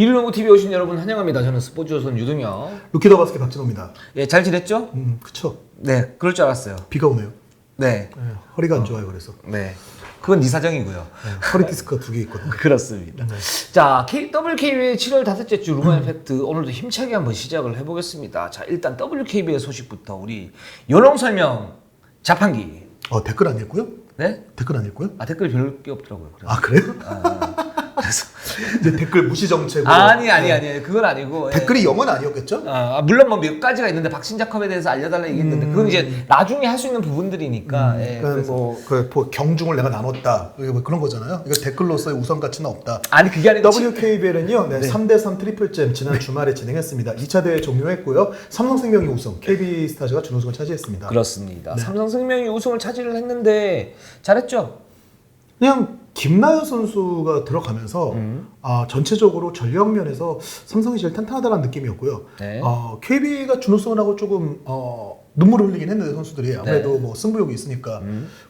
이루농구 TV에 오신 여러분 환영합니다. 저는 스포츠조선 유동혁. 루키더 바스켓 박진호입니다. 예, 잘 지냈죠? 그쵸. 네, 그럴 줄 알았어요. 비가 오네요. 네, 네, 허리가 안 좋아요, 그래서. 네, 그건 네 사정이고요. 네, 허리 디스크가 2개 있거든요. 그렇습니다. 네. 자, WKB의 7월 5째 주 루머 임팩트 오늘도 힘차게 한번 시작을 해보겠습니다. 자, 일단 WKB의 소식부터 우리 요령 설명 자판기. 댓글 안 읽고요? 네? 댓글 안 읽고요? 아, 댓글 별 게 없더라고요. 그래서. 아, 그래요? 그래서 이제 댓글 무시 정책으로. 아니, 그건 아니고. 예. 댓글이 0은 아니었겠죠? 물론 뭐 몇 가지가 있는데 박신자컵에 대해서 알려달라 얘기했는데 그건 이제 나중에 할 수 있는 부분들이니까. 예, 그러니까 뭐 경중을 내가 나눴다. 뭐 그런 거잖아요. 이거 댓글로서의 우선 가치는 없다. 아니 그게 아니고 WKBL은요, 3대3 트리플잼 지난 주말에 진행했습니다. 2차 대회 종료했고요. 삼성생명이 우승, KB스타즈가 준우승을 차지했습니다. 그렇습니다. 네. 삼성생명이 우승을 차지를 했는데 잘했죠? 그냥 김나연 선수가 들어가면서 전체적으로 전력 면에서 삼성이 제일 탄탄하다는 느낌이었고요. 네. KB가 준우승을 하고 조금 눈물을 흘리긴 했는데 선수들이 아무래도 네. 뭐 승부욕이 있으니까.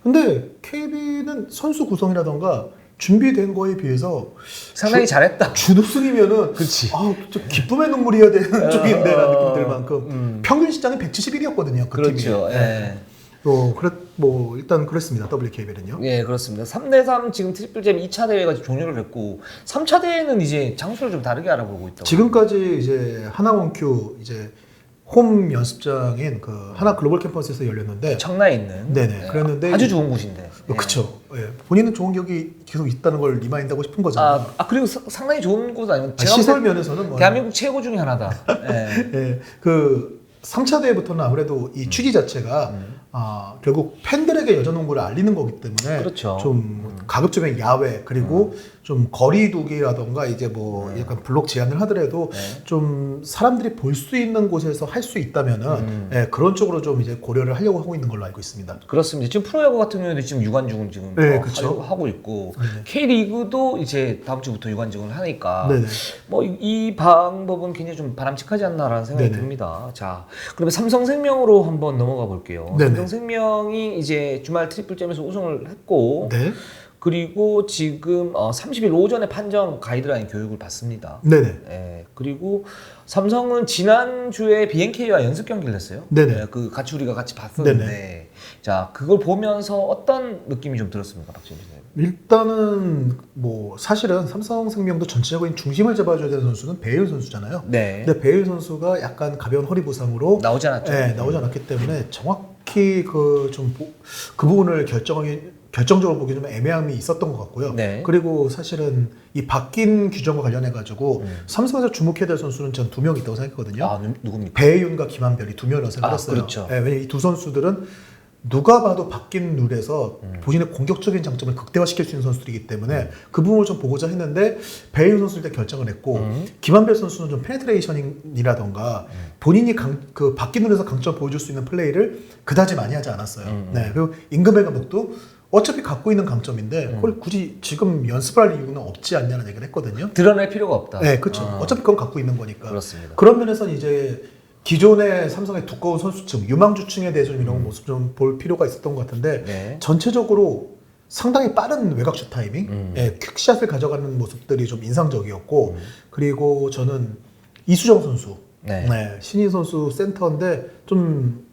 근데 KB는 선수 구성이라던가 준비된 거에 비해서 상당히 잘했다. 준우승이면은 그치. 좀 기쁨의 눈물이어야 되는 쪽인데라는 느낌 들 만큼 평균 시장이 171이었거든요. 그 그렇죠. 팀이. 예. 일단 그랬습니다. WKB는요. 예, 그렇습니다. 3대3 지금 트리플잼 2차 대회가 종료를 했고 3차 대회는 이제 장소를 좀 다르게 알아보고 있다고. 지금까지 이제 하나원큐 이제 홈 연습장인 그 하나 글로벌 캠퍼스에서 열렸는데 청라에 있는. 네네. 예, 그랬는데 아주 좋은 곳인데. 예. 그렇죠. 예. 본인은 좋은 기억이 계속 있다는 걸 리마인드하고 싶은 거잖아요. 그리고 상당히 좋은 곳 아니면 시설 면에서는 뭐 대한민국 최고 중에 하나다. 예. 예. 그 3차 대회부터는 아무래도 이 취지 자체가 결국 팬들에게 여자농구를 알리는 거기 때문에 그렇죠. 좀 가급적인 야외 그리고 좀 거리두기라던가 이제 뭐 약간 블록 제한을 하더라도 좀 사람들이 볼 수 있는 곳에서 할 수 있다면은 그런 쪽으로 좀 이제 고려를 하려고 하고 있는 걸로 알고 있습니다. 그렇습니다. 지금 프로야구 같은 경우에도 지금 유관중을 지금 그렇죠. 하고 있고 K리그도 이제 다음 주부터 유관중을 하니까 네네. 뭐 이 방법은 굉장히 좀 바람직하지 않나라는 생각이 네네. 듭니다. 자, 그러면 삼성생명으로 한번 넘어가 볼게요. 네네. 삼성생명이 이제 주말 트리플잼에서 우승을 했고 네. 그리고 지금 30일 오전에 판정 가이드라인 교육을 받습니다. 네네. 예, 그리고 삼성은 지난주에 BNK와 연습 경기를 했어요. 네네. 예, 같이 우리가 같이 봤었는데, 네네. 자, 그걸 보면서 어떤 느낌이 좀 들었습니까, 박진희 선생님? 일단은 뭐 사실은 삼성생명도 전체적인 중심을 잡아줘야 되는 선수는 배일 선수잖아요. 네. 근데 배일 선수가 약간 가벼운 허리 부상으로 나오지 않았죠. 나오지 않았기 때문에 정확히 그 부분을 결정적으로 보기 좀 애매함이 있었던 것 같고요. 네. 그리고 사실은 이 바뀐 규정과 관련해 가지고 삼성에서 주목해야 될 선수는 전 2명 있다고 생각했거든요. 누굽니까? 배윤과 김한별이 2명이라고 생각했어요. 그렇죠. 왜냐면 이 두 선수들은 누가 봐도 바뀐 룰에서 본인의 공격적인 장점을 극대화시킬 수 있는 선수들이기 때문에 그 부분을 좀 보고자 했는데 배윤 선수일 때 결정을 했고 김한별 선수는 좀 페네트레이션이라던가 본인이 그 바뀐 룰에서 강점을 보여줄 수 있는 플레이를 그다지 많이 하지 않았어요. 네. 그리고 임금배 감독도 어차피 갖고 있는 강점인데 그걸 굳이 지금 연습을 할 이유는 없지 않냐는 얘기를 했거든요. 드러낼 필요가 없다. 네, 그렇죠. 어차피 그건 갖고 있는 거니까. 그렇습니다. 그런 면에서는 이제 기존의 삼성의 두꺼운 선수층, 유망주층에 대해서 좀 이런 모습 좀 볼 필요가 있었던 것 같은데 네. 전체적으로 상당히 빠른 외곽슛 타이밍, 퀵샷을 가져가는 모습들이 좀 인상적이었고 그리고 저는 이수정 선수, 신인 선수 센터인데 좀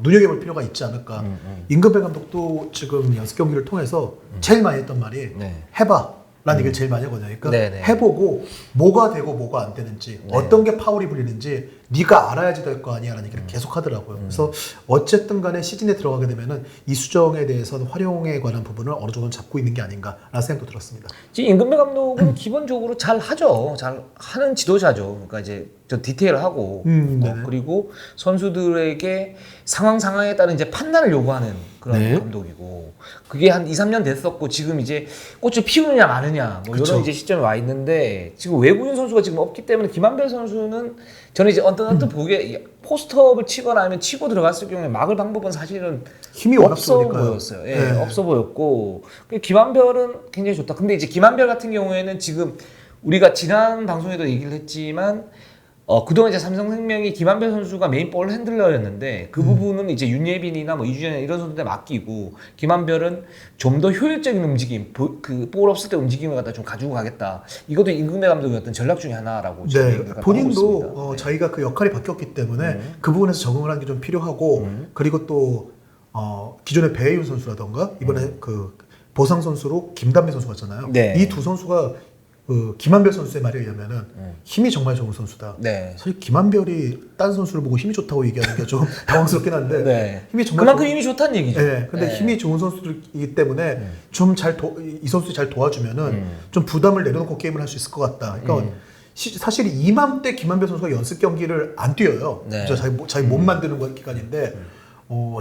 눈여겨볼 필요가 있지 않을까. 임금배 감독도 지금 연습 경기를 통해서 제일 많이 했던 말이 해봐. 라는 얘기를 제일 많이 하거든요. 그러니까 해보고 뭐가 되고 뭐가 안 되는지 어떤 게 파울이 불리는지 네가 알아야지 될 거 아니야 라는 얘기를 계속 하더라고요. 그래서 어쨌든 간에 시즌에 들어가게 되면은 이수정에 대해서는 활용에 관한 부분을 어느 정도 잡고 있는 게 아닌가 라는 생각도 들었습니다. 지금 임금배 감독은 기본적으로 잘 하죠. 잘 하는 지도자죠. 그러니까 이제 저 디테일하고 그리고 선수들에게 상황에 따른 이제 판단을 요구하는 그런 감독이고 그게 한 2, 3년 됐었고 지금 이제 꽃을 피우느냐 마느냐 뭐 이런 이제 시점에 와 있는데 지금 외국인 선수가 지금 없기 때문에 김한별 선수는 저는 이제 언뜻 보기에 포스트업을 치거나 아니면 치고 들어갔을 경우에 막을 방법은 사실은 힘이 워낙 없어 좋으니까요. 보였어요. 예, 없어 보였고 김한별은 굉장히 좋다. 근데 이제 김한별 같은 경우에는 지금 우리가 지난 방송에도 얘기를 했지만 그동안 이제 삼성생명이 김한별 선수가 메인 볼 핸들러였는데 그 부분은 이제 윤예빈이나 뭐 이주연 이런 선수들에 맡기고 김한별은 좀 더 효율적인 움직임, 그 볼 없을 때 움직임을 갖다 좀 가지고 가겠다. 이것도 임금배 감독의 어떤 전략 중에 하나라고 네, 본인도 자기가 그 역할이 바뀌었기 때문에 그 부분에서 적응을 하는 게 좀 필요하고 그리고 또 기존의 배혜윤 선수라던가 이번에 그 보상 선수로 김단비 선수가 있잖아요. 네. 이 두 선수가 그 김한별 선수의 말에 의하면은 힘이 정말 좋은 선수다. 네. 사실 김한별이 딴 선수를 보고 힘이 좋다고 얘기하는 게 좀 당황스럽긴 한데 네. 힘이 정말 그만큼 힘이 좋다는 얘기죠. 네. 근데 네. 힘이 좋은 선수들이기 때문에 좀 이 선수들이 잘 도와주면은 좀 부담을 내려놓고 게임을 할 수 있을 것 같다. 그러니까 사실 이맘때 김한별 선수가 연습 경기를 안 뛰어요. 네. 자기 몸 만드는 기간인데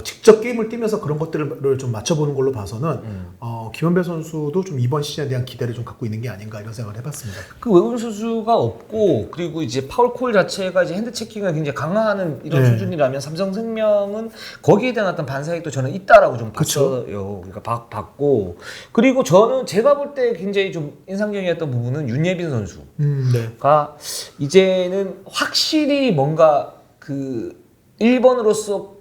직접 게임을 뛰면서 그런 것들을 좀 맞춰보는 걸로 봐서는 김한별 선수도 좀 이번 시즌에 대한 기대를 좀 갖고 있는 게 아닌가 이런 생각을 해봤습니다. 그 외국인 선수가 없고 그리고 이제 파울콜 자체가 이제 핸드 체킹을 굉장히 강화하는 이런 네. 수준이라면 삼성생명은 거기에 대한 어떤 반사익도 저는 있다라고 좀 봤어요. 그러니까 봤고 그리고 저는 제가 볼 때 굉장히 좀 인상적이었던 부분은 윤예빈 선수가 네. 이제는 확실히 뭔가 그 1번으로서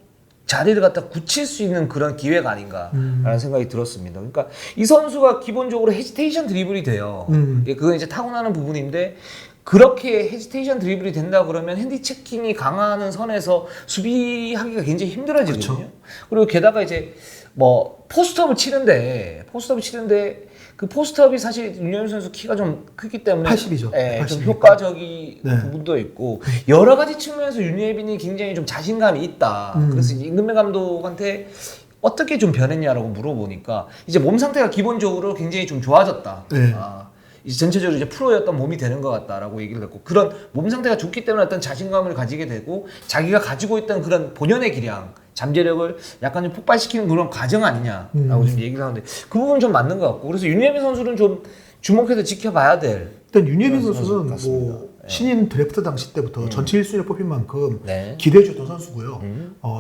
자리를 갖다 굳힐 수 있는 그런 기회가 아닌가라는 생각이 들었습니다. 그러니까 이 선수가 기본적으로 헤지테이션 드리블이 돼요. 그건 이제 타고나는 부분인데 그렇게 헤지테이션 드리블이 된다 그러면 핸디 체킹이 강화하는 선에서 수비하기가 굉장히 힘들어지거든요. 그렇죠. 그리고 게다가 이제 뭐 포스트업을 치는데 그 포스트업이 사실 윤여민 선수 키가 좀 크기 때문에 80이죠. 예, 좀 80이니까. 효과적인 네. 부분도 있고 여러 가지 측면에서 윤예빈이 굉장히 좀 자신감이 있다. 그래서 이제 임금배 감독한테 어떻게 좀 변했냐라고 물어보니까 이제 몸 상태가 기본적으로 굉장히 좀 좋아졌다. 네. 이제 전체적으로 이제 프로였던 몸이 되는 것 같다라고 얘기를 했고 그런 몸 상태가 좋기 때문에 어떤 자신감을 가지게 되고 자기가 가지고 있던 그런 본연의 기량 잠재력을 약간 좀 폭발시키는 그런 과정 아니냐라고 좀 얘기를 하는데 그 부분은 좀 맞는 것 같고 그래서 윤예빈 선수는 좀 주목해서 지켜봐야 될 일단 윤예빈 선수 선수는 같습니다. 뭐 신인 드래프트 당시 때부터 전체 1순위를 뽑힌 만큼 네. 기대해줬던 선수고요.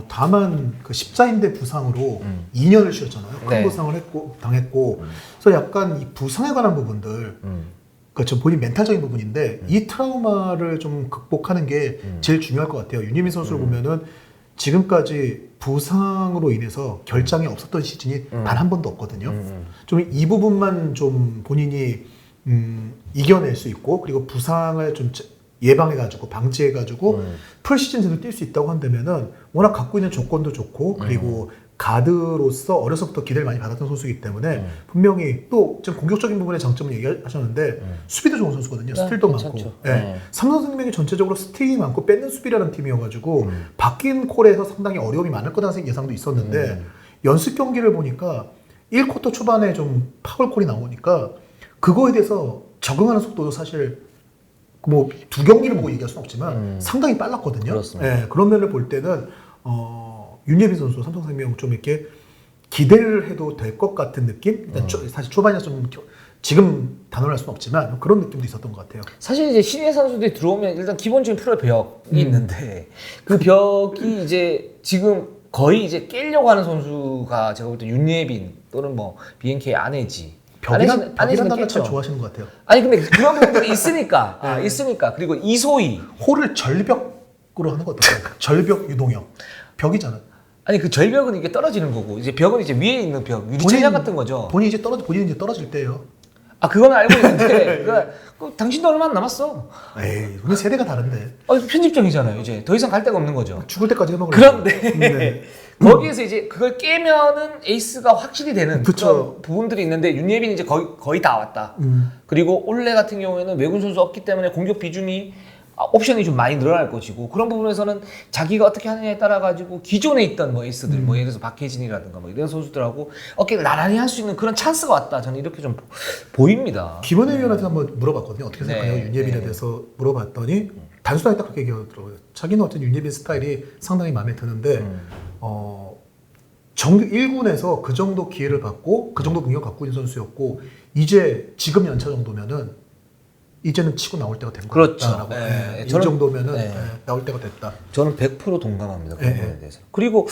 다만 그 십자인대 부상으로 2년을 쉬었잖아요. 큰 네. 부상을 당했고 그래서 약간 이 부상에 관한 부분들 그렇죠. 본인 멘탈적인 부분인데 이 트라우마를 좀 극복하는 게 제일 중요할 것 같아요. 윤예민 선수를 보면은 지금까지 부상으로 인해서 결장이 없었던 시즌이 단 한 번도 없거든요. 좀 이 부분만 좀 본인이 이겨낼 수 있고 그리고 부상을 좀 예방해가지고 방지해가지고 풀 시즌에서 뛸 수 있다고 한다면은 워낙 갖고 있는 조건도 좋고 그리고 가드로서 어려서부터 기대를 많이 받았던 선수이기 때문에 분명히 또 좀 공격적인 부분의 장점을 얘기하셨는데 수비도 좋은 선수거든요. 네, 스틸도 괜찮죠. 많고. 네. 삼성생명이 전체적으로 스틸이 많고 뺏는 수비라는 팀이어가지고 바뀐 콜에서 상당히 어려움이 많을 거라는 예상도 있었는데 연습 경기를 보니까 1쿼터 초반에 좀 파울 콜이 나오니까 그거에 대해서 적응하는 속도도 사실 뭐 두 경기를 보고 얘기할 수는 없지만 상당히 빨랐거든요. 그렇습니다. 네, 그런 면을 볼 때는 윤예빈 선수 삼성생명 좀 이렇게 기대를 해도 될 것 같은 느낌? 일단 사실 초반에 좀 지금 단언할 수는 없지만 그런 느낌도 있었던 것 같아요. 사실 이제 신예 선수들이 들어오면 일단 기본적인 프로의 벽이 있는데 그 벽이 이제 지금 거의 이제 깨려고 하는 선수가 제가 볼 때 윤예빈 또는 뭐 BNK 안혜지 벽이란 단어 깼죠. 참 좋아하시는 것 같아요. 아니 근데 그런 부분들이 있으니까 있으니까 그리고 이소희 홀을 절벽으로 하는 것 같아요. 절벽 유동형 벽이잖아. 아니 그 절벽은 이게 떨어지는 거고 이제 벽은 이제 위에 있는 벽 유리천장 같은 거죠. 본인이 이제 떨어질 때예요. 아 그건 알고 있는데 그 당신도 얼마 안 남았어. 에이, 우리 세대가 다른데. 편집점이잖아요. 이제 더 이상 갈 데가 없는 거죠. 죽을 때까지 해먹을. 그런데 네. 거기에서 이제 그걸 깨면은 에이스가 확실히 되는 그쵸. 그런 부분들이 있는데 윤예빈이 이제 거의 다 왔다. 그리고 올레 같은 경우에는 외국 선수 없기 때문에 공격 비중이 옵션이 좀 많이 늘어날 것이고 그런 부분에서는 자기가 어떻게 하느냐에 따라 가지고 기존에 있던 뭐 에이스들 뭐 예를 들어서 박혜진이라든가 뭐 이런 선수들하고 어깨를 나란히 할 수 있는 그런 찬스가 왔다. 저는 이렇게 좀 보입니다. 김원혜 위원한테 한번 물어봤거든요. 어떻게 네. 생각해요? 윤예빈에 대해서 물어봤더니 단순하게 딱 그렇게 얘기하더라고요. 자기는 어떤 윤예빈 스타일이 상당히 마음에 드는데 정규 1군에서 그 정도 기회를 받고 그 정도 능력 갖고 있는 선수였고 이제 지금 연차 정도면은 이제는 치고 나올 때가 된 것 그렇죠. 같다라고. 네. 이 정도면은 네. 나올 때가 됐다. 저는 100% 동감합니다. 그 네. 부분에 대해서. 그리고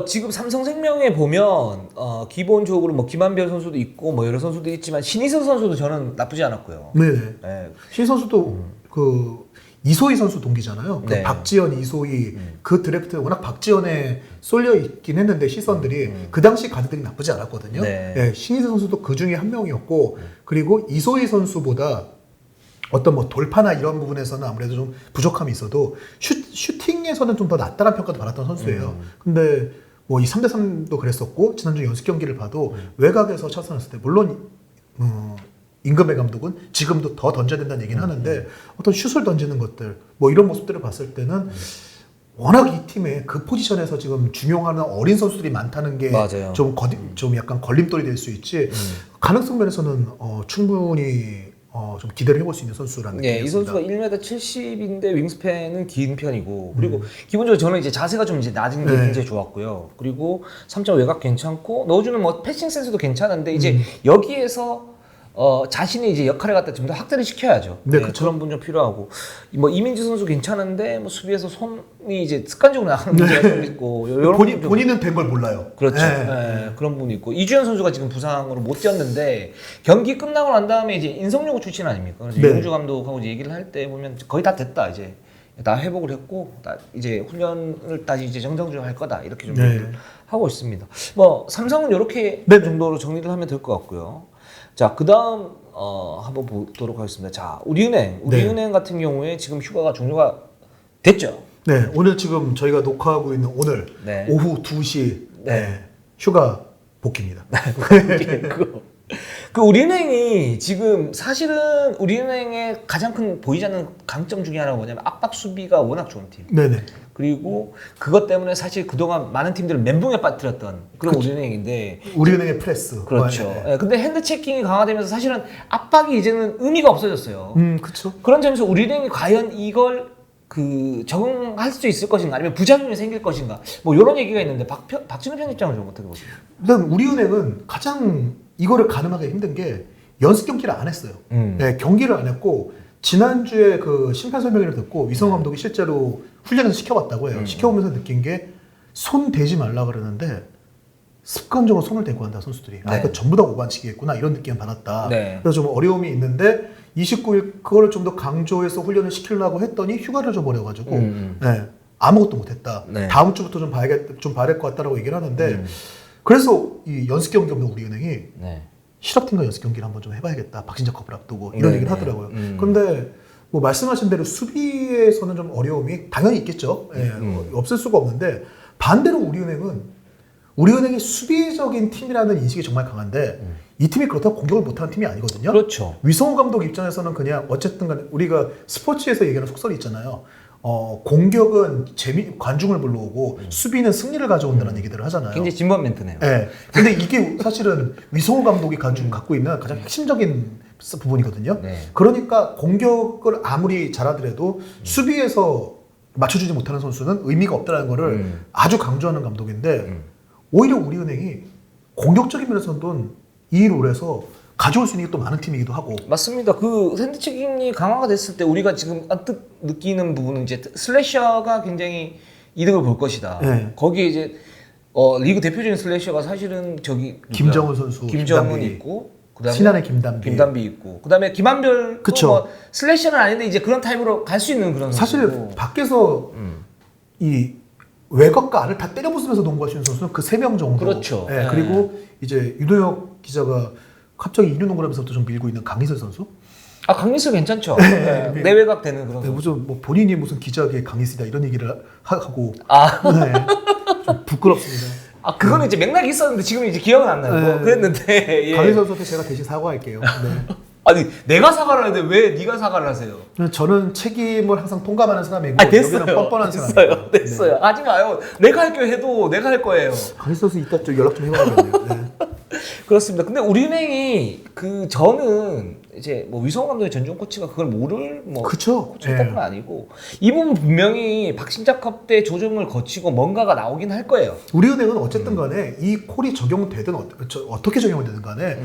지금 삼성생명에 보면 기본적으로 뭐 김한별 선수도 있고 뭐 여러 선수도 있지만 신희선 선수도 저는 나쁘지 않았고요. 네. 네. 신 선수도 그 이소희 선수 동기잖아요. 그 네. 박지현, 이소희 그 드래프트 워낙 박지현에 쏠려 있긴 했는데 시선들이 그 당시 가드들이 나쁘지 않았거든요. 네. 예, 신희세 선수도 그 중에 한 명이었고 그리고 이소희 선수보다 어떤 뭐 돌파나 이런 부분에서는 아무래도 좀 부족함이 있어도 슈팅에서는 좀 더 낫다는 평가도 받았던 선수예요. 근데 뭐 이 3대3도 그랬었고 지난주 연습 경기를 봐도 외곽에서 차선했을 때 물론 임금배 감독은 지금도 더 던져야 된다는 얘기는 하는데 어떤 슛을 던지는 것들 뭐 이런 모습들을 봤을 때는 워낙 이 팀에 그 포지션에서 지금 중용하는 어린 선수들이 많다는 게 맞아요. 좀 약간 걸림돌이 될 수 있지 가능성 면에서는 충분히 좀 기대를 해볼 수 있는 선수라는 네, 이 느낌이었습니다. 선수가 1m 70인데 윙스팬은 긴 편이고 그리고 기본적으로 저는 이제 자세가 좀 이제 낮은 게 네. 굉장히 좋았고요. 그리고 3점 외곽 괜찮고 넣어주는 뭐 패싱 센스도 괜찮은데 이제 여기에서 자신의 이제 역할을 갖다 좀 더 확대를 시켜야죠. 네, 그쵸. 그런 분 좀 필요하고 뭐 이민주 선수 괜찮은데 뭐 수비에서 손이 이제 습관적으로 나가는 문제가 좀 있고 이런 부분 좀 본인은 된 걸 몰라요. 그렇죠. 네. 예, 그런 부분이 있고 이주현 선수가 지금 부상으로 못 뛰었는데 경기 끝나고 난 다음에 이제 인성여고 출신 아닙니까? 그래서 네. 용주 감독하고 이제 얘기를 할 때 보면 거의 다 됐다 이제 다 회복을 했고 이제 훈련을 다시 이제 정상적으로 할 거다 이렇게 좀 네. 얘기를 하고 있습니다. 뭐 삼성은 이렇게 네. 정도로 정리를 하면 될 것 같고요. 자, 그다음 한번 보도록 하겠습니다. 자, 우리은행 같은 경우에 지금 휴가가 종료가 됐죠. 네, 오늘 지금 저희가 녹화하고 있는 오늘 네. 오후 2시 네. 휴가 복귀입니다. 그 우리은행이 지금 사실은 우리은행의 가장 큰 보이지 않는 강점 중에 하나가 뭐냐면 압박 수비가 워낙 좋은 팀. 네네. 그리고 그것 때문에 사실 그동안 많은 팀들을 멘붕에 빠뜨렸던 그런 우리은행인데 우리은행의 프레스. 그렇죠. 네. 예, 근데 핸드 체킹이 강화되면서 사실은 압박이 이제는 의미가 없어졌어요. 그렇죠. 그런 점에서 우리은행이 과연 이걸 적응할 수 있을 것인가 아니면 부작용이 생길 것인가 뭐 이런 얘기가 있는데 박진우 편집장은 좀 어떻게 보십니까? 일단 우리은행은 가장 이거를 가늠하기 힘든 게 연습 경기를 안 했어요. 네, 경기를 안 했고 지난주에 그 심판 설명회를 듣고 위성 감독이 실제로 훈련을 시켜봤다고 해요. 시켜오면서 느낀 게 손 대지 말라 그러는데 습관적으로 손을 대고 한다 선수들이. 아, 이거 전부 다 오반칙이겠구나 이런 느낌을 받았다. 네. 그래서 좀 어려움이 있는데 29일 그거를 좀 더 강조해서 훈련을 시키려고 했더니 휴가를 줘버려가지고 네, 아무것도 못했다. 네. 다음 주부터 좀 봐야 될 것 같다라고 얘기를 하는데 그래서 이 연습 경기 없는 우리은행이 네. 실업팀과 연습 경기를 한번 좀 해봐야겠다. 박신자컵을 앞두고 이런 네, 얘기를 네. 하더라고요. 그런데 뭐 말씀하신 대로 수비에서는 좀 어려움이 당연히 있겠죠. 예, 없을 수가 없는데 반대로 우리은행이 수비적인 팀이라는 인식이 정말 강한데 이 팀이 그렇다고 공격을 못하는 팀이 아니거든요. 그렇죠. 위성호 감독 입장에서는 그냥 어쨌든 간에 우리가 스포츠에서 얘기하는 속설이 있잖아요. 공격은 관중을 불러오고 수비는 승리를 가져온다는 얘기들을 하잖아요. 굉장히 진부한 멘트네요. 네. 근데 이게 사실은 위성호 감독이 갖고 있는 가장 핵심적인 부분이거든요. 네. 그러니까 공격을 아무리 잘하더라도 수비에서 맞춰주지 못하는 선수는 의미가 없다는 거를 아주 강조하는 감독인데 오히려 우리은행이 공격적인 면에서는 이 롤에서 가져올 수 있는 게 또 많은 팀이기도 하고. 맞습니다. 그 핸드 체킹이 강화가 됐을 때 우리가 지금 언뜻 느끼는 부분은 이제 슬래셔가 굉장히 이득을 볼 것이다. 네. 거기에 이제 리그 대표적인 슬래셔가 사실은 저기 김정은 선수, 김정은 김단비. 있고 그다음에 신한의 김단비 있고 그다음에 김한별 그쵸. 뭐 슬래셔는 아닌데 이제 그런 타입으로 갈 수 있는 그런 사실 선수고. 밖에서 이 외곽과 안을 다 때려 부수면서 농구할 수 있는 선수는 그 3명 정도. 그렇죠. 네, 네. 그리고 이제 유도혁 기자가 갑자기 이류농구하면서 좀 밀고 있는 강희슬 선수. 강민수 괜찮죠. 네. 내외곽 되는 그런 네, 선수. 무슨 뭐 본인이 무슨 기자계 강희슬이다 이런 얘기를 하고. 아. 네, 좀 부끄럽습니다. 그거는 이제 맥락이 있었는데 지금 이제 기억은 안 나요. 뭐 네. 그랬는데. 예. 강희슬 선수한테 제가 대신 사과할게요. 네. 아니 내가 사과를 하는데 왜 네가 사과를 하세요? 저는 책임을 항상 통감하는 사람이고 됐어요. 여기는 뻔뻔한 사람이에요. 됐어요. 하지 마요. 내가 할게요 해도 내가 할 거예요. 강희슬 선수 이따 좀 연락 좀 해봐야겠네요. 네. 그렇습니다. 근데 우리은행이 저는 이제 뭐 위성호 감독의 전종 코치가 그걸 모를 그쵸. 코치였던 건 아니고 이 부분 분명히 박신자컵 때 조정을 거치고 뭔가가 나오긴 할 거예요. 우리은행은 어쨌든 간에 이 콜이 적용되든 어떻게 적용이 되든 간에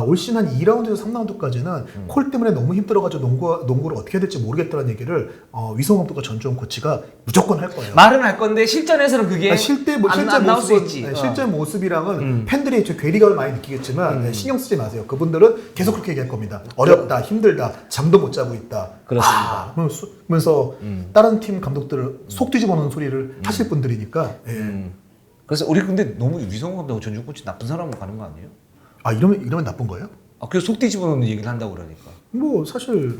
올 시즌 한 2라운드에서 3라운드까지는 콜 때문에 너무 힘들어가지고 농구를 어떻게 해야 될지 모르겠다는 얘기를 위성 감독과 전주원 코치가 무조건 할 거예요. 말은 할 건데 실전에서는 그게 실제 안 나올 수 모습은 있지. 실제 모습이랑은 팬들이 좀 괴리감을 많이 느끼겠지만 신경 쓰지 마세요. 그분들은 계속 그렇게 얘기할 겁니다. 어렵다, 힘들다, 잠도 못 자고 있다. 그렇습니다. 그러면서 다른 팀 감독들을 속 뒤집어놓는 소리를 하실 분들이니까. 예. 그래서 우리 근데 너무 유성호 감독 전준 코치 나쁜 사람으로 가는 거 아니에요? 아 이러면 나쁜 거예요? 아 그래서 속 뒤집어놓는 얘기를 한다고 그러니까. 뭐 사실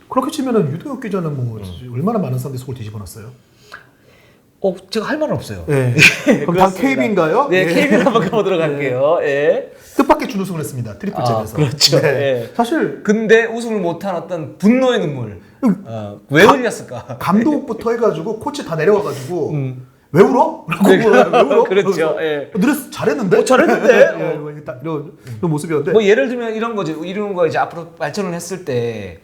그렇게 치면은 유도혁 기자는 뭐 얼마나 많은 사람들이 속을 뒤집어놨어요? 제가 할 말은 없어요. 네. 그럼 다 KB인가요? 네, KB를 한번 가보도록 할게요. 예. 뜻밖의 준우승을 했습니다. 트리플잼에서. 그렇죠. 네. 예. 사실 근데 우승을 못한 어떤 분노의 눈물. 왜 흘렸을까? 감독부터 해가지고 코치 다 내려와가지고 왜 울어? 라고 왜 울어? 그렇죠. 예. 너네 잘했는데? 잘했는데? 뭐 딱 이런 모습이었는데. 뭐 예를 들면 이런 거죠. 이런 거 이제 앞으로 발전을 했을 때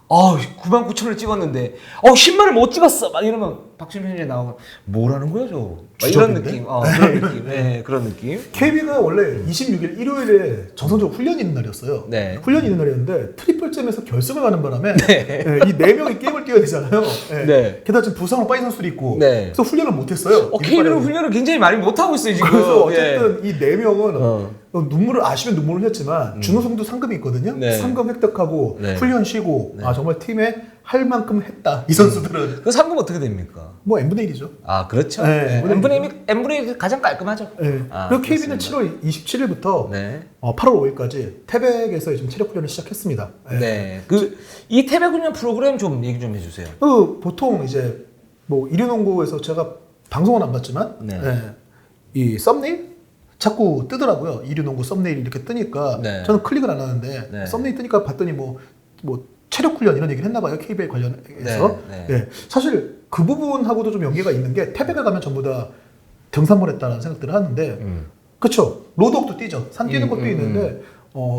99,000을 찍었는데 10만을 못 찍었어. 막 이러면 박진우 편집에 나오고 뭐라는 거야 저? 이런 느낌. 그런 느낌. 네, 그런 느낌. KB가 원래 26일 일요일에 정상적으로 훈련이 있는 날이었어요. 네. 훈련이 있는 날이었는데 트리플잼에서 결승을 가는 바람에 이 4명이 게임을 뛰어야 되잖아요. 네. 게다가 지금 부상으로 빠진 선수들이 있고 네. 그래서 훈련을 못했어요. KB는 훈련을 굉장히 많이 못하고 있어요 지금. 그래서 어쨌든 이 4명은 눈물을 아시면 눈물을 흘렸지만 준우승도 상금이 있거든요. 네. 상금 획득하고 네. 훈련 쉬고 네. 정말 팀에 할 만큼 했다. 이 선수들은. 그 상금 어떻게 됩니까? 뭐 n분의 1이죠. 그렇죠. 네. n분의 1이 가장 깔끔하죠. 네. 그리고 KB는 그렇습니다. 7월 27일부터 네. 8월 5일까지 태백에서 지금 체력 훈련을 시작했습니다. 네. 이 태백 훈련 프로그램 좀 얘기 좀 해주세요. 보통 이제 뭐 이륜농구에서 제가 방송은 안 봤지만 네. 이 썸네일 자꾸 뜨더라고요. 이륜농구 썸네일 이렇게 뜨니까 네. 저는 클릭을 안 하는데 네. 썸네일 뜨니까 봤더니 뭐 체력 훈련 이런 얘기를 했나 봐요. KBL 관련해서. 네. 네. 사실 그 부분하고도 좀 연계가 있는 게 태백에 가면 전부 다 등산을 했다는 생각들을 하는데 그렇죠. 로드웍도 뛰죠. 산 뛰는 것도 있는데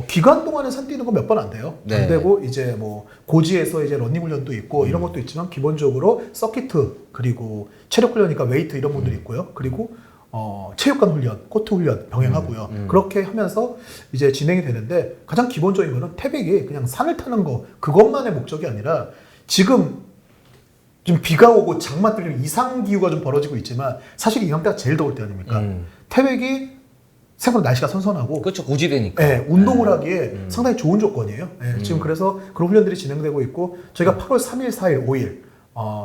기간 동안에 산 뛰는 건 몇 번 안 돼요. 네. 안 되고 이제 뭐 고지에서 이제 러닝 훈련도 있고 이런 것도 있지만 기본적으로 서키트 그리고 체력 훈련이니까 웨이트 이런 분들이 있고요. 그리고 체육관 훈련, 코트 훈련 병행하고요. 그렇게 하면서 이제 진행이 되는데 가장 기본적인 거는 태백이 그냥 산을 타는 거 그것만의 목적이 아니라 지금 좀 비가 오고 장마 들리면 이상 기후가 좀 벌어지고 있지만 사실 이맘때가 제일 더울 때 아닙니까? 태백이 생각보다 날씨가 선선하고 그렇죠. 고지대니까. 네, 운동을 하기에 상당히 좋은 조건이에요. 네, 지금 그래서 그런 훈련들이 진행되고 있고 저희가 8월 3일, 4일, 5일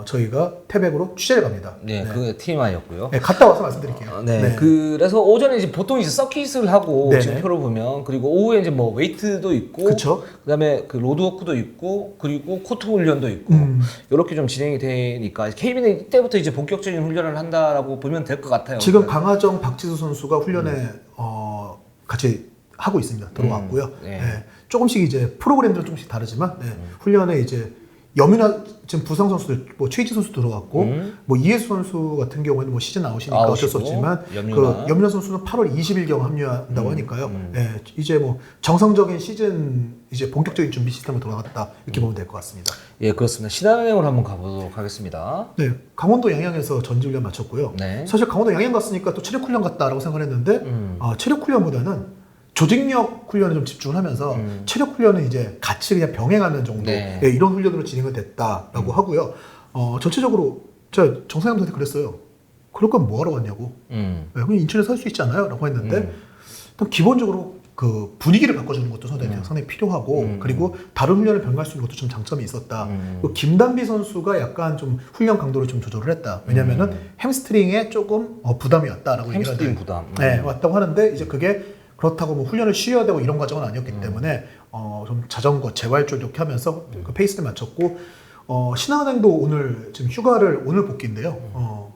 저희가 태백으로 취재를 갑니다. 네, 그게 TMI였고요. 네, 갔다 와서 말씀드릴게요. 네. 그래서 오전에 이제 보통 이제 서킷을 하고 네네. 지금 표를 보면 그리고 오후에 이제 뭐 웨이트도 있고 그쵸. 그다음에 그 로드워크도 있고 그리고 코트 훈련도 있고 이렇게 좀 진행이 되니까 KB는 이때부터 이제 본격적인 훈련을 한다라고 보면 될 것 같아요. 지금 강하정, 박지수 선수가 훈련에 같이 하고 있습니다. 들어왔고요. 네. 네, 조금씩 이제 프로그램들은 조금씩 다르지만 훈련에 이제 여민아 지금 부상 선수들 뭐 최희지 선수 들어갔고 뭐 이해수 선수 같은 경우에는 뭐 시즌 아웃이니까 어쩔 수 없지만 그 여민아 선수는 8월 20일경 합류한다고 하니까요. 네, 이제 뭐 정상적인 시즌 이제 본격적인 준비 시스템으로 돌아갔다 이렇게 보면 될 것 같습니다. 예, 그렇습니다. 신한은행으로 한번 가보도록 하겠습니다. 네, 강원도 양양에서 전지훈련 마쳤고요. 네. 사실 강원도 양양 갔으니까 또 체력 훈련 갔다라고 생각했는데 체력 훈련보다는 조직력 훈련에 좀 집중을 하면서 체력 훈련은 이제 같이 그냥 병행하는 정도 네. 이런 훈련으로 진행이 됐다라고 하고요. 전체적으로 제가 정상현한테 그랬어요. 그럴 거면 뭐하러 왔냐고. 네, 그냥 인천에서 할 수 있지 않아요? 라고 했는데 일단 기본적으로 그 분위기를 바꿔주는 것도 상당히 필요하고 그리고 다른 훈련을 병행할 수 있는 것도 좀 장점이 있었다. 그리고 김단비 선수가 약간 좀 훈련 강도를 좀 조절을 했다. 왜냐면은 햄스트링에 조금 부담이 왔다라고 얘기를 햄스트링 하는데 부담. 네, 왔다고 하는데 이제 그게 그렇다고 뭐 훈련을 쉬어야 되고 이런 과정은 아니었기 때문에 좀 자전거 재활주 이렇게 하면서 그 페이스를 맞췄고 신한은행도 오늘 지금 휴가를 오늘 복귀인데요.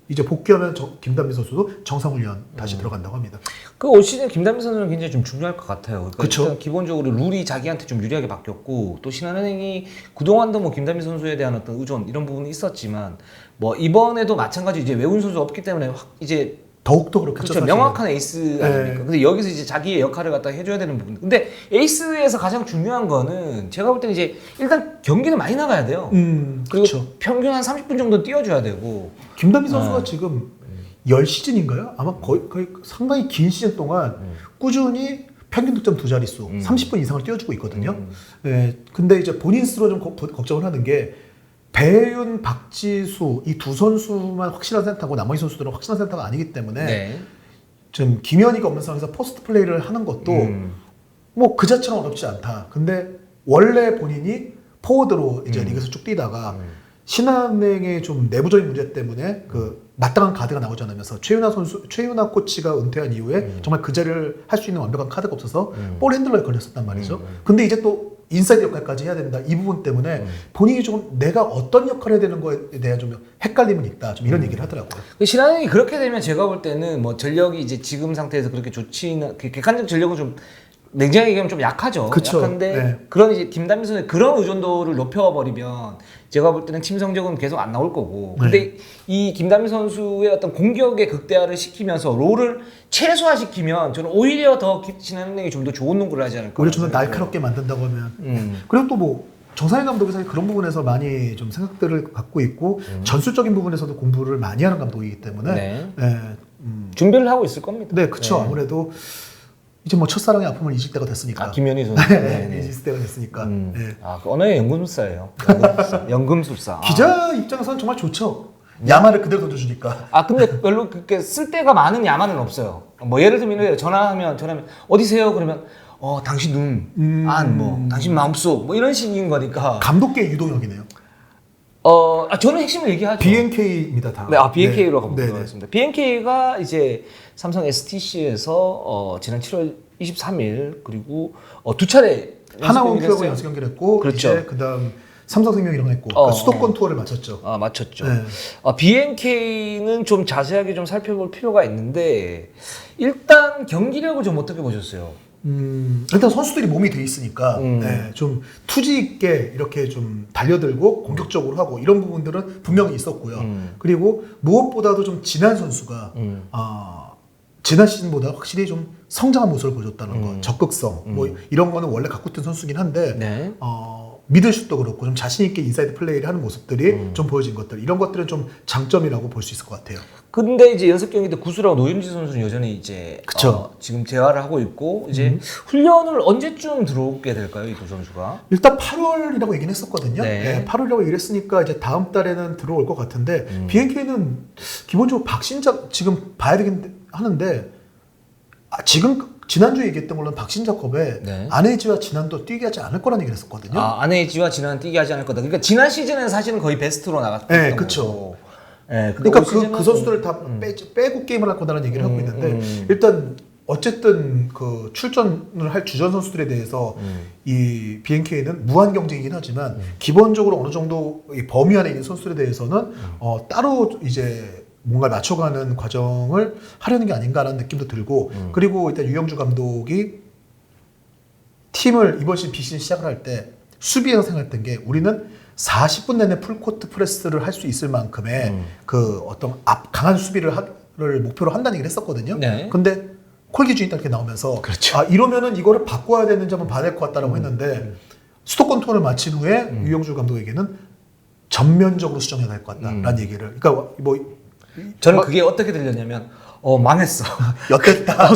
이제 복귀하면 김단비 선수도 정상 훈련 다시 들어간다고 합니다. 그 올 시즌 김단비 선수는 굉장히 좀 중요할 것 같아요. 그러니까 그쵸. 일단 기본적으로 룰이 자기한테 좀 유리하게 바뀌었고 또 신한은행이 그동안도 뭐 김단비 선수에 대한 어떤 의존 이런 부분이 있었지만 뭐 이번에도 마찬가지 이제 외운 선수 없기 때문에 확 이제 더욱더 그렇겠죠. 그렇죠. 사실은. 명확한 에이스 아닙니까? 네. 근데 여기서 이제 자기의 역할을 갖다 해줘야 되는 부분. 근데 에이스에서 가장 중요한 거는 제가 볼 때는 이제 일단 경기는 많이 나가야 돼요. 그리고 그렇죠. 평균 한 30분 정도 뛰어줘야 되고. 김단비 선수가 지금 10시즌인가요? 아마 거의 상당히 긴 시즌 동안 꾸준히 평균 득점 두 자릿수 30분 이상을 뛰어주고 있거든요. 네, 근데 이제 본인 스스로 좀 걱정을 하는 게 배윤, 박지수 이 두 선수만 확실한 센터고 나머지 선수들은 확실한 센터가 아니기 때문에 네. 좀 김현희가 없는 상황에서 포스트 플레이를 하는 것도 뭐 그 자체는 어렵지 않다. 근데 원래 본인이 포워드로 이제 리그에서 쭉 뛰다가 신한은행의 좀 내부적인 문제 때문에 그 마땅한 카드가 나오지 않으면서 최윤아 코치가 은퇴한 이후에 정말 그 자리를 할 수 있는 완벽한 카드가 없어서 볼 핸들러에 걸렸었단 말이죠. 근데 이제 또 인사이드 역할까지 해야 된다. 이 부분 때문에 본인이 조금 내가 어떤 역할을 해야 되는 거에 대한 좀 헷갈림은 있다. 좀 이런 얘기를 하더라고요. 신한은행이 그렇게 되면 제가 볼 때는 뭐 전력이 이제 지금 상태에서 그렇게 좋지는 객관적 전력은 좀 냉정하게 얘기하면 좀 약하죠. 그쵸. 약한데 네. 그런 이제 김단비 선수의 그런 의존도를 높여버리면 제가 볼 때는 팀 성적은 계속 안 나올 거고. 근데 이 김단비 선수의 어떤 공격의 극대화를 시키면서 롤을 최소화시키면 저는 오히려 더 신한은행이 좀 더 좋은 농구를 하지 않을까. 오히려 좀 더 날카롭게 만든다고 하면. 그리고 또 뭐 정상일 감독이 사실 그런 부분에서 많이 좀 생각들을 갖고 있고 전술적인 부분에서도 공부를 많이 하는 감독이기 때문에 네. 네, 준비를 하고 있을 겁니다. 네, 그쵸. 네. 아무래도 이제 뭐 첫사랑의 아픔을 잊을 때가 됐으니까. 아, 김현희 선수. 네, 잊을 때가 됐으니까. 네. 아, 그 언어의 연금술사예요. 연금술사. 연금술사. 기자 입장에서는 정말 좋죠. 야마를 그대로 던져주니까. 아, 근데 별로 그렇게 쓸 데가 많은 야만은 없어요. 뭐 예를 들면 전화하면 어디세요? 그러면 당신 눈, 안, 뭐 당신 마음속, 뭐 이런 식인 거니까. 감독계 유동혁이네요. 저는 핵심을 얘기하죠. BNK입니다, 다. 네, BNK로 가보도록 네, 네. 하겠습니다. BNK가 이제 삼성 STC에서 지난 7월 23일 그리고 두 차례 하나원 연습 큐하고 경기를 연습 경기를 했고, 그렇죠. 이제 그다음 삼성생명이랑 했고, 그러니까 수도권 투어를 마쳤죠. 맞췄죠. 네. BNK는 좀 자세하게 좀 살펴볼 필요가 있는데 일단 경기력을 좀 어떻게 보셨어요? 일단 선수들이 몸이 돼 있으니까 네, 좀 투지 있게 이렇게 좀 달려들고 공격적으로 하고 이런 부분들은 분명히 있었고요. 그리고 무엇보다도 좀 진한 선수가 지난 시즌보다 확실히 좀 성장한 모습을 보여줬다는 거, 적극성 뭐 이런 거는 원래 갖고 있던 선수긴 한데 네. 미들슛도 그렇고 좀 자신 있게 인사이드 플레이를 하는 모습들이 좀 보여진 것들 이런 것들은 좀 장점이라고 볼 수 있을 것 같아요. 근데 이제 연습 경기 때 구수라고 노윤지 선수는 여전히 이제 그쵸. 지금 재활을 하고 있고 이제 훈련을 언제쯤 들어오게 될까요, 이 두 선수가? 일단 8월이라고 얘기는 했었거든요. 네. 네, 8월이라고 얘기를 했으니까 이제 다음 달에는 들어올 것 같은데 BNK는 기본적으로 박신작 지금 봐야 되긴 하는데 지금 지난주에 얘기했던 걸로는 박신자컵에 네. 안혜지와 진한도 뛰게 하지 않을 거라는 얘기를 했었거든요. 안혜지와 진한 뛰게 하지 않을 거다. 그러니까 지난 시즌에는 사실은 거의 베스트로 나갔던 네, 거고. 그쵸. 네, 근데 그러니까 올 시즌은 그 선수들을 다 빼고 게임을 할 거다라는 얘기를 하고 있는데 일단 어쨌든 그 출전을 할 주전 선수들에 대해서 이 BNK는 무한 경쟁이긴 하지만 기본적으로 어느 정도 이 범위 안에 있는 선수들에 대해서는 따로 이제 뭔가 맞춰가는 과정을 하려는 게 아닌가라는 느낌도 들고 그리고 일단 유영주 감독이 팀을 이번 시즌 비시즌 시작을 할 때 수비에서 생각했던 게 우리는 40분 내내 풀코트 프레스를 할 수 있을 만큼의 그 어떤 강한 수비를 목표로 한다는 얘기를 했었거든요. 네. 근데 콜 기준이 딱 이렇게 나오면서 그렇죠. 이러면은 이거를 바꿔야 되는지 한번 봐야 될 것 같다라고 했는데 수도권 투어를 마친 후에 유영주 감독에게는 전면적으로 수정해야 될 것 같다라는 얘기를 그러니까 뭐 저는 그게 어떻게 들렸냐면 망했어. 엿됐다.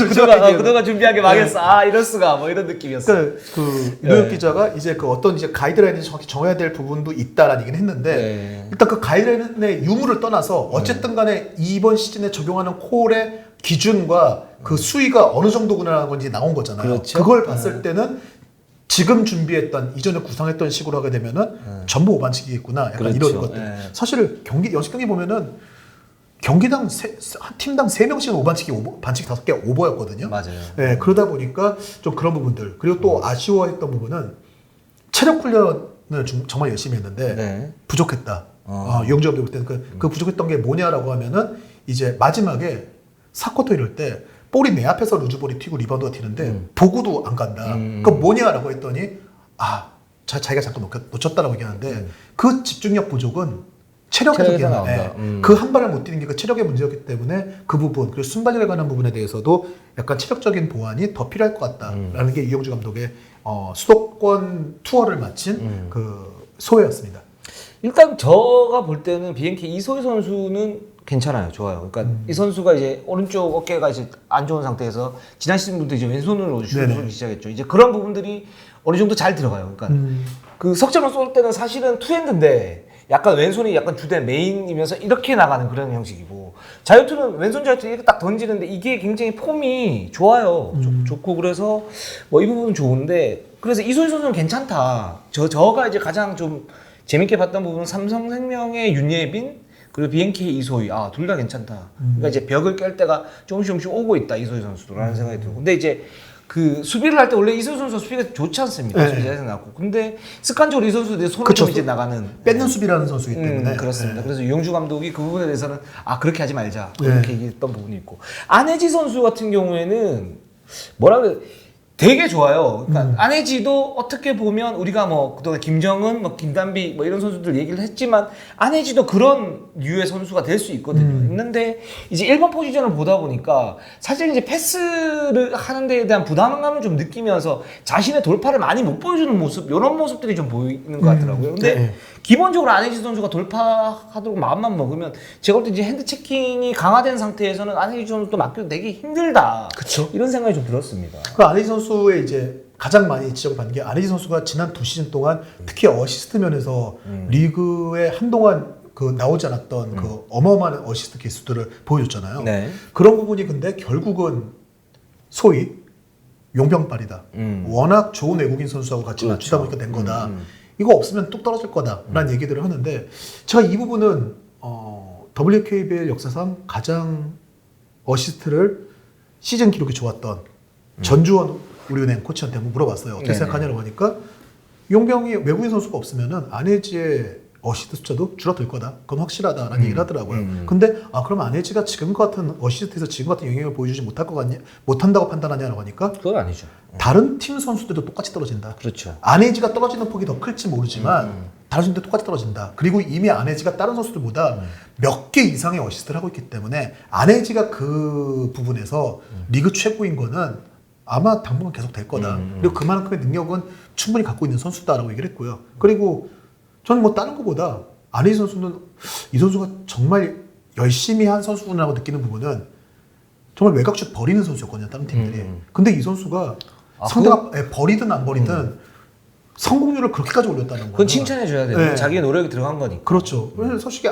그동안 준비한 게 망했어. 이럴 수가 뭐 이런 느낌이었어. 그러니까 그 유노혁 기자가 이제 그 어떤 이제 가이드라인을 정확히 정해야 될 부분도 있다라는 얘기는 했는데 일단 그 가이드라인의 유무를 떠나서 어쨌든 간에 이번 시즌에 적용하는 콜의 기준과 그 수위가 어느 정도구나라는 건 이제 나온 거잖아요. 그렇죠. 그걸 봤을 때는 지금 준비했던 이전에 구상했던 식으로 하게 되면은 전부 오반칙이겠구나. 약간 그렇죠. 이런 것들. 사실 연습 경기 보면은 경기당 한 팀당 3명씩 반칙 5개 오버였거든요. 맞아요. 네, 그러다 보니까 좀 그런 부분들. 그리고 또 아쉬워했던 부분은 체력 훈련을 정말 열심히 했는데 부족했다. 유영주 감독 볼 때는 그 부족했던 게 뭐냐라고 하면은 이제 마지막에 4쿼터 이럴 때 볼이 내 앞에서 루즈볼이 튀고 리바운드가 튀는데 보고도 안 간다. 그 뭐냐라고 했더니 자기가 잠깐 놓쳤다라고 얘기하는데 그 집중력 부족은 체력에서 나온다. 그 한 발을 못 뛰는 게 그 체력의 문제였기 때문에 그 부분 그리고 순발력에 관한 부분에 대해서도 약간 체력적인 보완이 더 필요할 것 같다라는 게 이영주 감독의 수도권 투어를 마친 그 소회였습니다. 일단 제가 볼 때는 BNK 이소희 선수는 괜찮아요, 좋아요. 그러니까 이 선수가 이제 오른쪽 어깨가 이제 안 좋은 상태에서 지난 시즌부터 이제 왼손으로 슛을 쏘기 시작했죠. 이제 그런 부분들이 어느 정도 잘 들어가요. 그러니까 그 석점을 쏠 때는 사실은 투핸드인데 약간 왼손이 약간 주된 메인이면서 이렇게 나가는 그런 형식이고 자유투는 왼손 자유투 이렇게 딱 던지는데 이게 굉장히 폼이 좋아요. 좋고 그래서 뭐 이 부분은 좋은데 그래서 이소희 선수는 괜찮다. 저가 이제 가장 좀 재밌게 봤던 부분은 삼성생명의 윤예빈 그리고 BNK의 이소희 둘 다 괜찮다. 그러니까 이제 벽을 깰 때가 조금씩 오고 있다 이소희 선수도라는 생각이 들고. 근데 이제 그 수비를 할 때 원래 이소희 선수가 수비가 좋지 않습니까? 수비 잘해서 나왔고. 근데 습관적으로 이 선수들이 손을 좀 이제 나가는 뺏는 수비라는 선수이기 때문에 그렇습니다. 그래서 유영주 감독이 그 부분에 대해서는 그렇게 하지 말자 그렇게 얘기했던 부분이 있고 안혜지 선수 같은 경우에는 뭐라 그래 되게 좋아요. 그러니까 안혜지도 어떻게 보면 우리가 뭐 그동안 김정은, 뭐 김단비 뭐 이런 선수들 얘기를 했지만 안혜지도 그런 류의 선수가 될 수 있거든요. 있는데 이제 1번 포지션을 보다 보니까 사실 이제 패스를 하는 데에 대한 부담감을 좀 느끼면서 자신의 돌파를 많이 못 보여주는 모습 이런 모습들이 좀 보이는 것 같더라고요. 근데 네. 기본적으로 안혜지 선수가 돌파하도록 마음만 먹으면 제가 볼 때 이제 핸드 체킹이 강화된 상태에서는 안혜지 선수도 맡겨도 되게 힘들다. 그쵸. 이런 생각이 좀 들었습니다. 그 안혜지 선수의 이제 가장 많이 지적을 받는 게 안혜지 선수가 지난 2시즌 동안 특히 어시스트 면에서 리그에 한동안 그 나오지 않았던 그 어마어마한 어시스트 개수들을 보여줬잖아요. 네. 그런 부분이 근데 결국은 소위 용병발이다. 워낙 좋은 외국인 선수하고 같이 맞추다 보니까 된 거다. 이거 없으면 뚝 떨어질 거다라는 얘기들을 하는데 제가 이 부분은 WKBL 역사상 가장 어시스트를 시즌 기록이 좋았던 전주원 우리은행 코치한테 한번 물어봤어요. 어떻게 생각하냐고 하니까 용병이 외국인 선수가 없으면은 안혜지의 어시스트 숫자도 줄어들 거다. 그건 확실하다라는 얘기를 하더라고요. 근데 그럼 안혜지가 지금 같은 어시스트에서 지금 같은 영향을 보여주지 못한다고 판단하냐고 하니까 그건 아니죠. 다른 팀 선수들도 똑같이 떨어진다. 그렇죠. 안혜지가 떨어지는 폭이 더 클지 모르지만 다른 선수들 똑같이 떨어진다. 그리고 이미 안혜지가 다른 선수들보다 몇 개 이상의 어시스트를 하고 있기 때문에 안혜지가 그 부분에서 리그 최고인 거는 아마 당분간 계속 될 거다. 그리고 그만큼의 능력은 충분히 갖고 있는 선수다라고 얘기를 했고요. 그리고 저는 뭐 다른 것보다 안혜지 선수는 이 선수가 정말 열심히 한 선수구나라고 느끼는 부분은 정말 외곽슛 버리는 선수였거든요. 다른 팀들이. 근데 이 선수가 상대가 버리든 안 버리든 성공률을 그렇게까지 올렸다는 거예요. 그건 칭찬해줘야 돼요. 네. 자기의 노력이 들어간 거니까. 그렇죠. 왜냐면 솔직히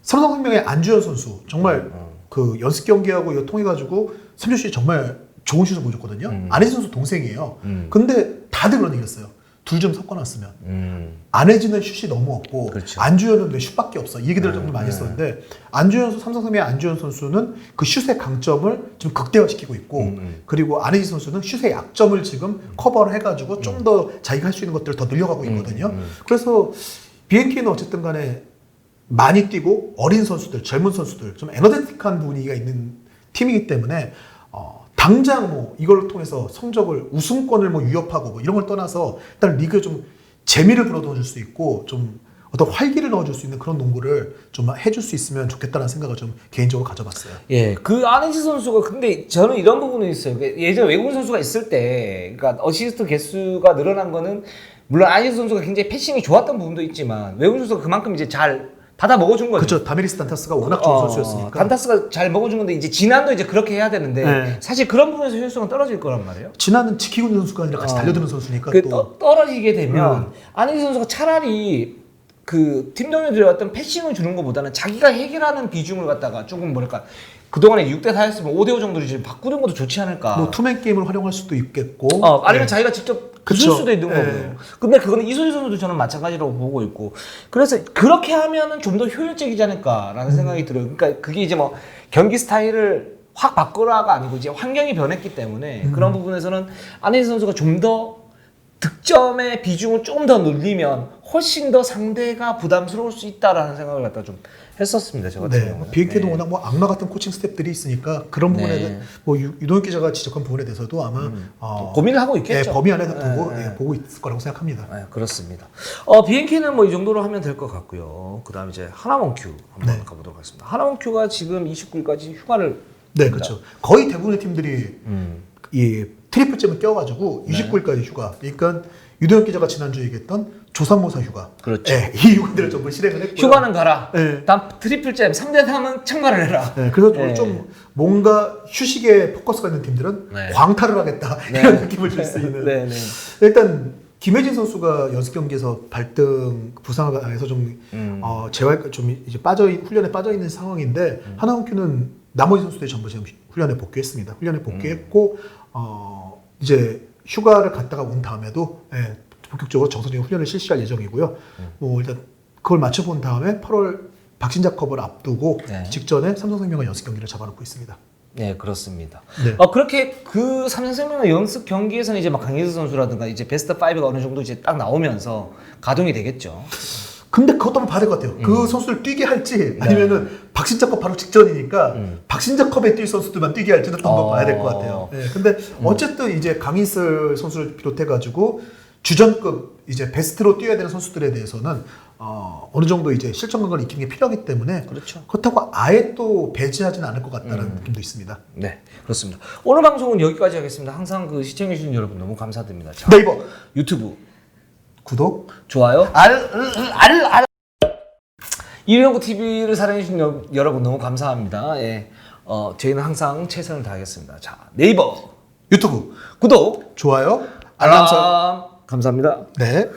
삼성생명의 안주현 선수 정말 그 연습 경기하고 이거 통해 가지고 3점슛이 정말 좋은 슛을 보여줬거든요. 안혜지 선수 동생이에요. 근데 다들 그런 얘기했어요. 둘 좀 섞어놨으면. 안혜지는 슛이 너무 없고 그렇죠. 안주현은 왜 슛밖에 없어. 이 얘기들을 정말 많이 했었는데 삼성생명의 안주현 선수는 그 슛의 강점을 좀 극대화시키고 있고 그리고 안혜지 선수는 슛의 약점을 지금 커버를 해가지고 좀 더 자기가 할 수 있는 것들을 더 늘려가고 있거든요. 그래서 BNK는 어쨌든 간에 많이 뛰고 어린 선수들, 젊은 선수들 좀 에너제틱한 분위기가 있는 팀이기 때문에 당장 뭐 이걸 통해서 성적을 우승권을 뭐 위협하고 뭐 이런 걸 떠나서 일단 리그에 좀 재미를 불어넣어줄 수 있고 좀 어떤 활기를 넣어줄 수 있는 그런 농구를 좀 해줄 수 있으면 좋겠다는 생각을 좀 개인적으로 가져봤어요. 예, 그 안혜지 선수가 근데 저는 이런 부분이 있어요. 예전에 외국인 선수가 있을 때, 그러니까 어시스트 개수가 늘어난 거는 물론 안혜지 선수가 굉장히 패싱이 좋았던 부분도 있지만 외국인 선수가 그만큼 이제 잘 받아 먹어준 거죠. 그렇죠. 다메리스 단타스가 워낙 좋은 선수였으니까. 단타스가 잘 먹어준 건데 이제 진안도 이제 그렇게 해야 되는데 네. 사실 그런 부분에서 효율성은 떨어질 거란 말이에요. 진아는 지키고 있는 선수가 아니라 같이 달려드는 선수니까 또 떨어지게 되면 안혜지 선수가 차라리 그 팀 동료들의 어떤 패싱을 주는 것보다는 자기가 해결하는 비중을 갖다가 조금 뭐랄까 그동안에 6대4였으면 5대5 정도로 지금 바꾸는 것도 좋지 않을까. 뭐 투맨 게임을 활용할 수도 있겠고 아니면 자기가 직접 줄 수도 있는 거고요. 근데 그거는 이소희 선수도 저는 마찬가지라고 보고 있고 그래서 그렇게 하면은 좀 더 효율적이지 않을까라는 생각이 들어요. 그러니까 그게 이제 뭐 경기 스타일을 확 바꾸라가 아니고 이제 환경이 변했기 때문에 그런 부분에서는 안혜지 선수가 좀 더 득점의 비중을 조금 더 늘리면 훨씬 더 상대가 부담스러울 수 있다라는 생각을 갖다 좀 했었습니다. 제가 같은 경우는. BNK도 워낙 뭐 악마 같은 코칭 스텝들이 있으니까 그런 부분에 뭐 유동혁 기자가 지적한 부분에 대해서도 아마 고민을 하고 있겠죠. 범위 안에서 보고 있을 거라고 생각합니다. 그렇습니다. BNK는 뭐 이 정도로 하면 될 것 같고요. 그다음 이제 하나원큐 한번 가보도록 하겠습니다. 하나원큐가 지금 29일까지 휴가를 네, 그렇죠. 거의 대부분의 팀들이 이 트리플잼을 껴가지고 29일까지 휴가. 그러니까 유동혁 기자가 지난주에 얘기했던 조산모사 휴가. 그렇죠. 네, 이 휴가들을 전부 실행을 했고요. 휴가는 가라. 네. 다음 트리플잼 3대3은 참가를 해라. 네, 그래서 좀 뭔가 휴식에 포커스가 있는 팀들은 광탈을 하겠다 이런 느낌을 줄 수 있는. 일단 김혜진 선수가 연습 경기에서 발등 부상을 당해서 좀 재활 좀 이제 훈련에 빠져 있는 상황인데 하나원큐는 나머지 선수들이 전부 지금 훈련에 복귀했습니다. 훈련에 복귀했고 이제 휴가를 갔다가 온 다음에도 예, 본격적으로 정서적인 훈련을 실시할 예정이고요. 뭐 일단 그걸 맞춰본 다음에 8월 박신자컵을 앞두고 네. 직전에 삼성생명과 연습 경기를 잡아놓고 있습니다. 네, 그렇습니다. 네. 그렇게 그 삼성생명 연습 경기에서는 이제 막 강희수 선수라든가 이제 베스트 5가 어느 정도 이제 딱 나오면서 가동이 되겠죠. 근데 그것도 한번 봐야 될 것 같아요. 그 선수를 뛰게 할지 아니면은 박신자컵 바로 직전이니까 박신자컵에 뛸 선수들만 뛰게 할지는 또 한번 봐야 될 것 같아요. 네, 근데 어쨌든 이제 강희슬 선수를 비롯해가지고 주전급 이제 베스트로 뛰어야 되는 선수들에 대해서는 어느 정도 이제 실전 감각을 익히는 게 필요하기 때문에 그렇죠. 그렇다고 아예 또 배제하지는 않을 것 같다는 느낌도 있습니다. 네, 그렇습니다. 오늘 방송은 여기까지 하겠습니다. 항상 그 시청해주신 여러분 너무 감사드립니다. 자, 네이버 유튜브 구독 좋아요. 이병구 TV를 사랑해주신 여러분 너무 감사합니다. 예, 저희는 항상 최선을 다하겠습니다. 자, 네이버 유튜브 구독 좋아요 알람 설 감사합니다. 네.